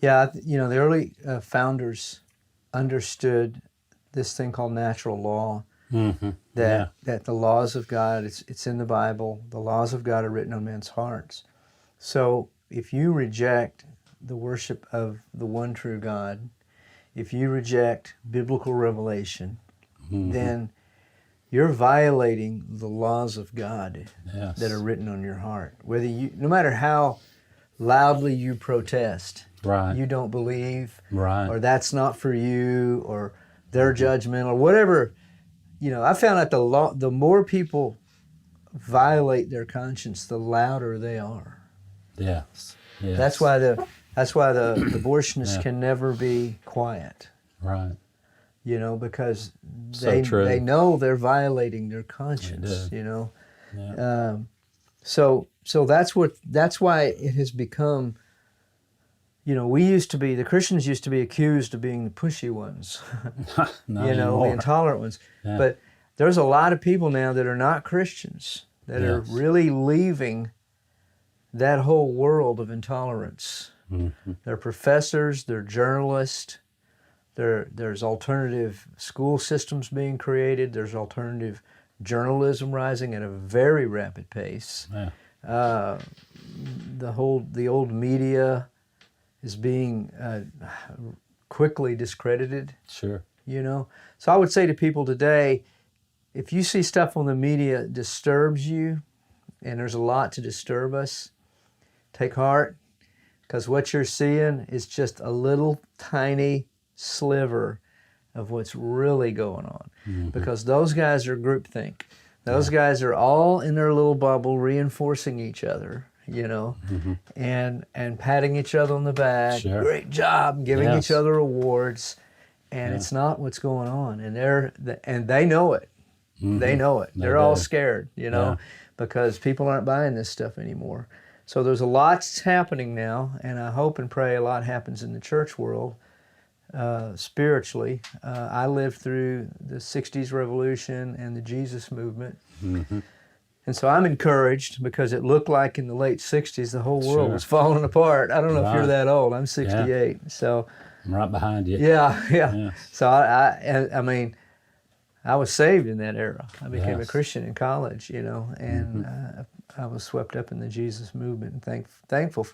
Yeah, the early founders understood this thing called natural law, that the laws of God, it's in the Bible, the laws of God are written on men's hearts. So if you reject the worship of the one true God, if you reject biblical revelation, then you're violating the laws of God that are written on your heart. No matter how loudly you protest, you don't believe, or that's not for you, or they're judgmental, whatever. I found out the more people violate their conscience, the louder they are. Yes. That's why the abortionists can never be quiet. Right. Because So true. they know they're violating their conscience. Yeah. So that's why it has become. The Christians used to be accused of being the pushy ones, the intolerant ones. Yeah. But there's a lot of people now that are not Christians that are really leaving that whole world of intolerance. They're professors, they're journalists, there's alternative school systems being created, there's alternative journalism rising at a very rapid pace. Yeah. The old media is being quickly discredited. Sure. So I would say to people today, if you see stuff on the media that disturbs you, and there's a lot to disturb us, take heart, because what you're seeing is just a little tiny sliver of what's really going on. Because those guys are groupthink. Those guys are all in their little bubble reinforcing each other, and patting each other on the back. Sure. Great job, giving each other awards. And it's not what's going on. And they know it. They know it. They're all scared, because people aren't buying this stuff anymore. So there's a lot that's happening now, and I hope and pray a lot happens in the church world spiritually. I lived through the 60s revolution and the Jesus movement. And so I'm encouraged because it looked like in the late 60s the whole world was falling apart. I don't know if you're that old. I'm 68. So I'm right behind you. Yeah. So I mean, I was saved in that era. I became a Christian in college, and I was swept up in the Jesus movement, and thankful for that.